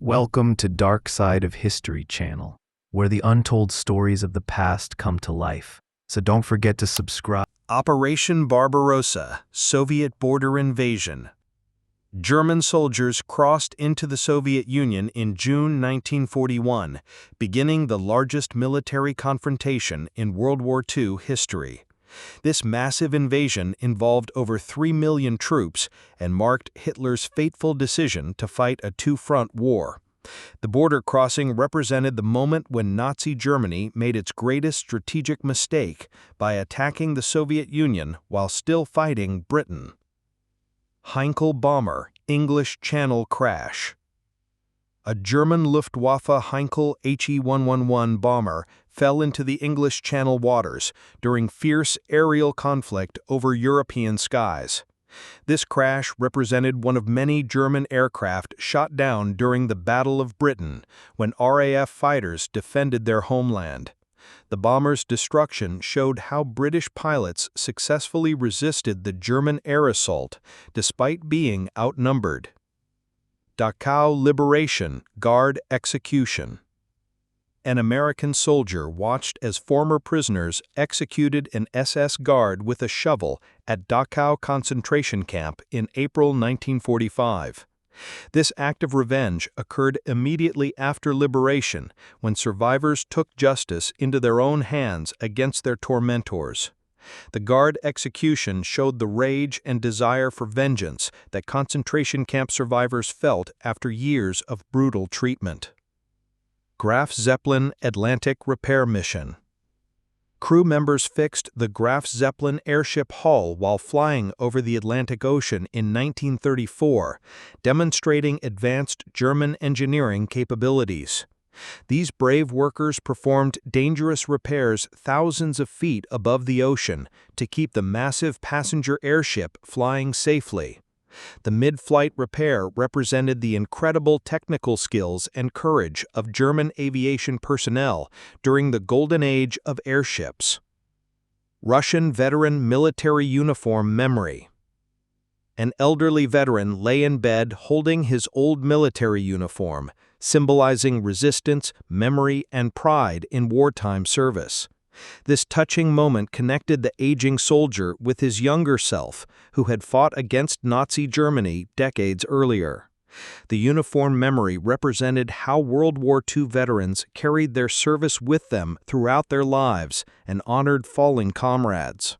Welcome to Dark Side of History channel, where the untold stories of the past come to life. So don't forget to subscribe. Operation Barbarossa, Soviet border invasion. German soldiers crossed into the Soviet Union in June 1941, beginning the largest military confrontation in World War II history. This massive invasion involved over 3 million troops and marked Hitler's fateful decision to fight a two-front war. The border crossing represented the moment when Nazi Germany made its greatest strategic mistake by attacking the Soviet Union while still fighting Britain. Heinkel bomber, English Channel crash. A German Luftwaffe Heinkel HE-111 bomber fell into the English Channel waters during fierce aerial conflict over European skies. This crash represented one of many German aircraft shot down during the Battle of Britain when RAF fighters defended their homeland. The bomber's destruction showed how British pilots successfully resisted the German air assault despite being outnumbered. Dachau Liberation Guard execution. An American soldier watched as former prisoners executed an SS guard with a shovel at Dachau concentration camp in April 1945. This act of revenge occurred immediately after liberation, when survivors took justice into their own hands against their tormentors. The guard execution showed the rage and desire for vengeance that concentration camp survivors felt after years of brutal treatment. Graf Zeppelin Atlantic repair mission. Crew members fixed the Graf Zeppelin airship hull while flying over the Atlantic Ocean in 1934, demonstrating advanced German engineering capabilities. These brave workers performed dangerous repairs thousands of feet above the ocean to keep the massive passenger airship flying safely. The mid-flight repair represented the incredible technical skills and courage of German aviation personnel during the golden age of airships. Russian veteran military uniform memory. An elderly veteran lay in bed holding his old military uniform, symbolizing resistance, memory, and pride in wartime service. This touching moment connected the aging soldier with his younger self, who had fought against Nazi Germany decades earlier. The uniform memory represented how World War II veterans carried their service with them throughout their lives and honored fallen comrades.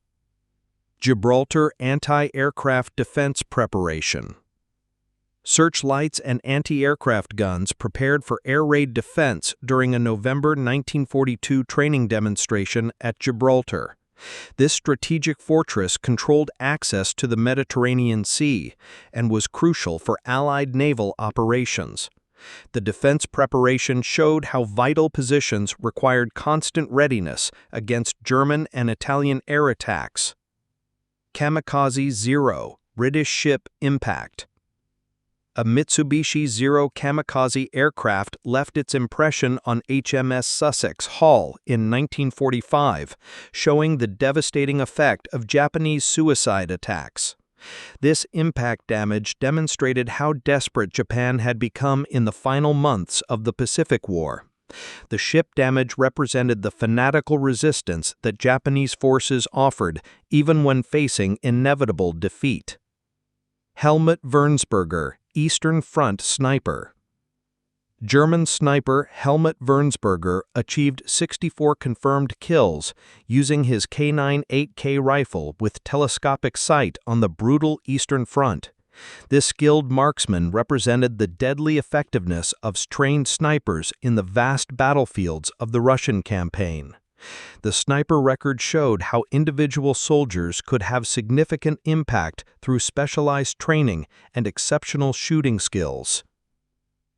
Gibraltar anti-aircraft defense preparation. Searchlights and anti-aircraft guns prepared for air raid defense during a November 1942 training demonstration at Gibraltar. This strategic fortress controlled access to the Mediterranean Sea and was crucial for Allied naval operations. The defense preparation showed how vital positions required constant readiness against German and Italian air attacks. Kamikaze Zero, British ship impact. A Mitsubishi Zero kamikaze aircraft left its impression on HMS Sussex, Hull in 1945, showing the devastating effect of Japanese suicide attacks. This impact damage demonstrated how desperate Japan had become in the final months of the Pacific War. The ship damage represented the fanatical resistance that Japanese forces offered even when facing inevitable defeat. Helmut Wernsberger, Eastern Front sniper. German sniper Helmut Wernsberger achieved 64 confirmed kills using his K9 8K rifle with telescopic sight on the brutal Eastern Front. This skilled marksman represented the deadly effectiveness of trained snipers in the vast battlefields of the Russian campaign. The sniper record showed how individual soldiers could have significant impact through specialized training and exceptional shooting skills.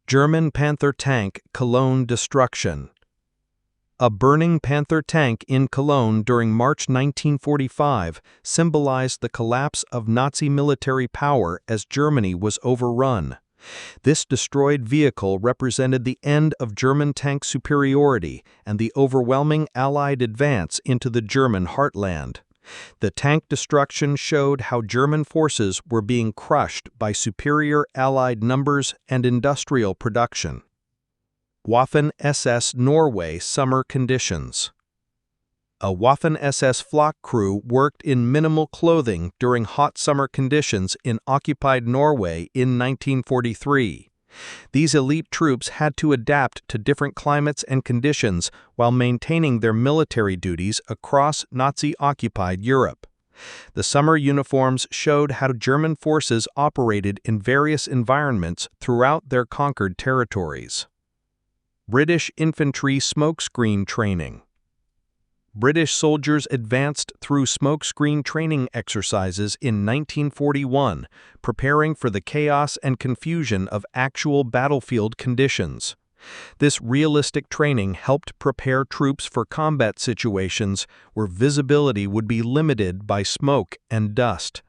German Panther tank Cologne destruction. A burning Panther tank in Cologne during March 1945 symbolized the collapse of Nazi military power as Germany was overrun. This destroyed vehicle represented the end of German tank superiority and the overwhelming Allied advance into the German heartland. The tank destruction showed how German forces were being crushed by superior Allied numbers and industrial production. Waffen-SS Norway summer conditions. A Waffen-SS flak crew worked in minimal clothing during hot summer conditions in occupied Norway in 1943. These elite troops had to adapt to different climates and conditions while maintaining their military duties across Nazi-occupied Europe. The summer uniforms showed how German forces operated in various environments throughout their conquered territories. British infantry smokescreen training. British soldiers advanced through smokescreen training exercises in 1941, preparing for the chaos and confusion of actual battlefield conditions. This realistic training helped prepare troops for combat situations where visibility would be limited by smoke and dust.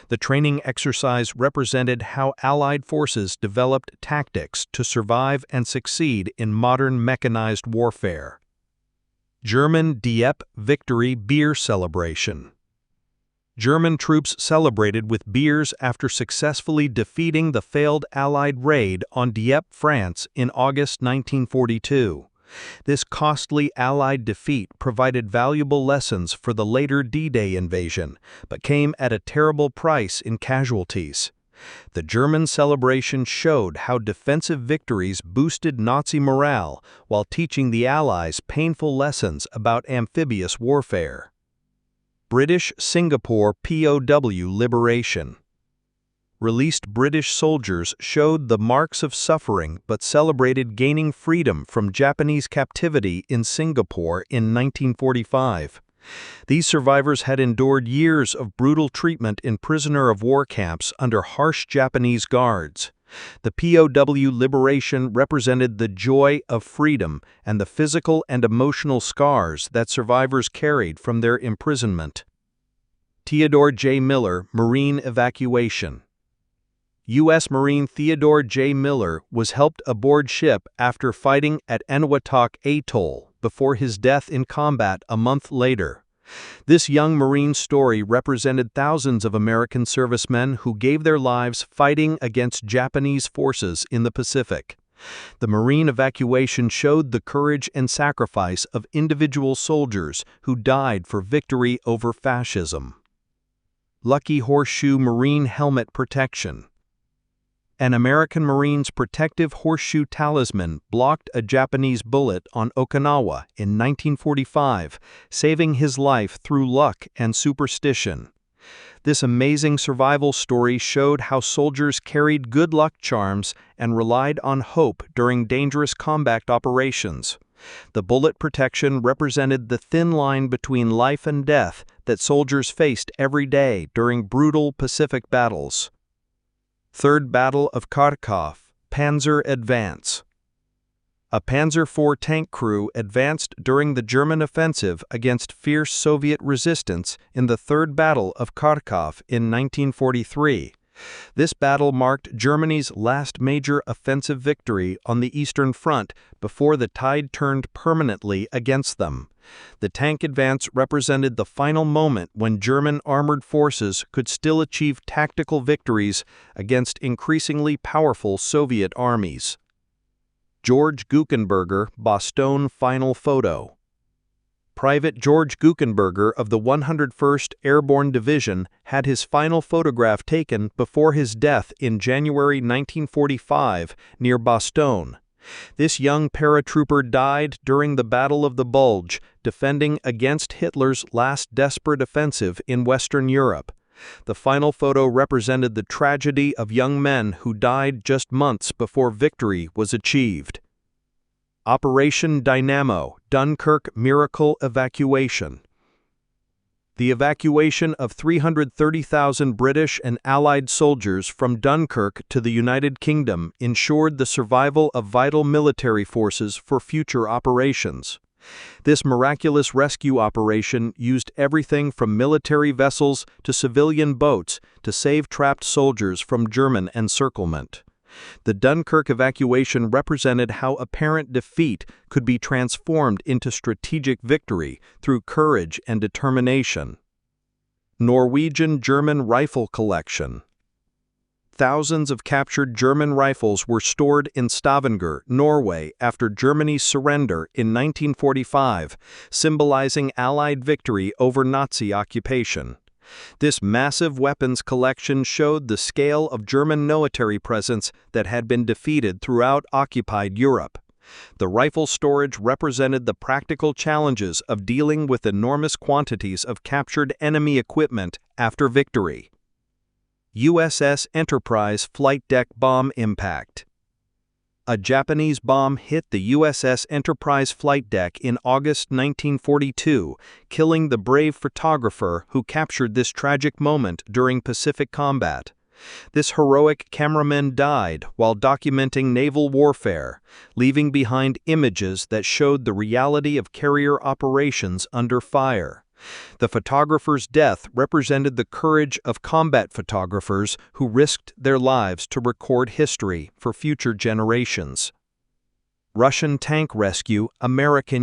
The training exercise represented how Allied forces developed tactics to survive and succeed in modern mechanized warfare. German Dieppe Victory Beer Celebration. German troops celebrated with beers after successfully defeating the failed Allied raid on Dieppe, France in August 1942. This costly Allied defeat provided valuable lessons for the later D-Day invasion, but came at a terrible price in casualties. The German celebration showed how defensive victories boosted Nazi morale while teaching the Allies painful lessons about amphibious warfare. British Singapore POW liberation. Released British soldiers showed the marks of suffering but celebrated gaining freedom from Japanese captivity in Singapore in 1945. These survivors had endured years of brutal treatment in prisoner of war camps under harsh Japanese guards. The POW liberation represented the joy of freedom and the physical and emotional scars that survivors carried from their imprisonment. Theodore J. Miller Marine evacuation. U.S. Marine Theodore J. Miller was helped aboard ship after fighting at Eniwetok Atoll before his death in combat a month later. This young Marine story represented thousands of American servicemen who gave their lives fighting against Japanese forces in the Pacific. The Marine evacuation showed the courage and sacrifice of individual soldiers who died for victory over fascism. Lucky Horseshoe Marine helmet protection. An American Marine's protective horseshoe talisman blocked a Japanese bullet on Okinawa in 1945, saving his life through luck and superstition. This amazing survival story showed how soldiers carried good luck charms and relied on hope during dangerous combat operations. The bullet protection represented the thin line between life and death that soldiers faced every day during brutal Pacific battles. Third Battle of Kharkov, Panzer Advance. A Panzer IV tank crew advanced during the German offensive against fierce Soviet resistance in the Third Battle of Kharkov in 1943. This battle marked Germany's last major offensive victory on the Eastern Front before the tide turned permanently against them. The tank advance represented the final moment when German armored forces could still achieve tactical victories against increasingly powerful Soviet armies. George Guckenberger Bastogne final photo. Private George Guckenberger of the 101st Airborne Division had his final photograph taken before his death in January 1945 near Bastogne. This young paratrooper died during the Battle of the Bulge, defending against Hitler's last desperate offensive in Western Europe. The final photo represented the tragedy of young men who died just months before victory was achieved. Operation Dynamo, Dunkirk Miracle Evacuation. The evacuation of 330,000 British and Allied soldiers from Dunkirk to the United Kingdom ensured the survival of vital military forces for future operations. This miraculous rescue operation used everything from military vessels to civilian boats to save trapped soldiers from German encirclement. The Dunkirk evacuation represented how apparent defeat could be transformed into strategic victory through courage and determination. Norwegian-German rifle collection. Thousands of captured German rifles were stored in Stavanger, Norway, after Germany's surrender in 1945, symbolizing Allied victory over Nazi occupation. This massive weapons collection showed the scale of German military presence that had been defeated throughout occupied Europe. The rifle storage represented the practical challenges of dealing with enormous quantities of captured enemy equipment after victory. USS Enterprise flight deck bomb impact. A Japanese bomb hit the USS Enterprise flight deck in August 1942, killing the brave photographer who captured this tragic moment during Pacific combat. This heroic cameraman died while documenting naval warfare, leaving behind images that showed the reality of carrier operations under fire. The photographer's death represented the courage of combat photographers who risked their lives to record history for future generations. Russian tank rescue, American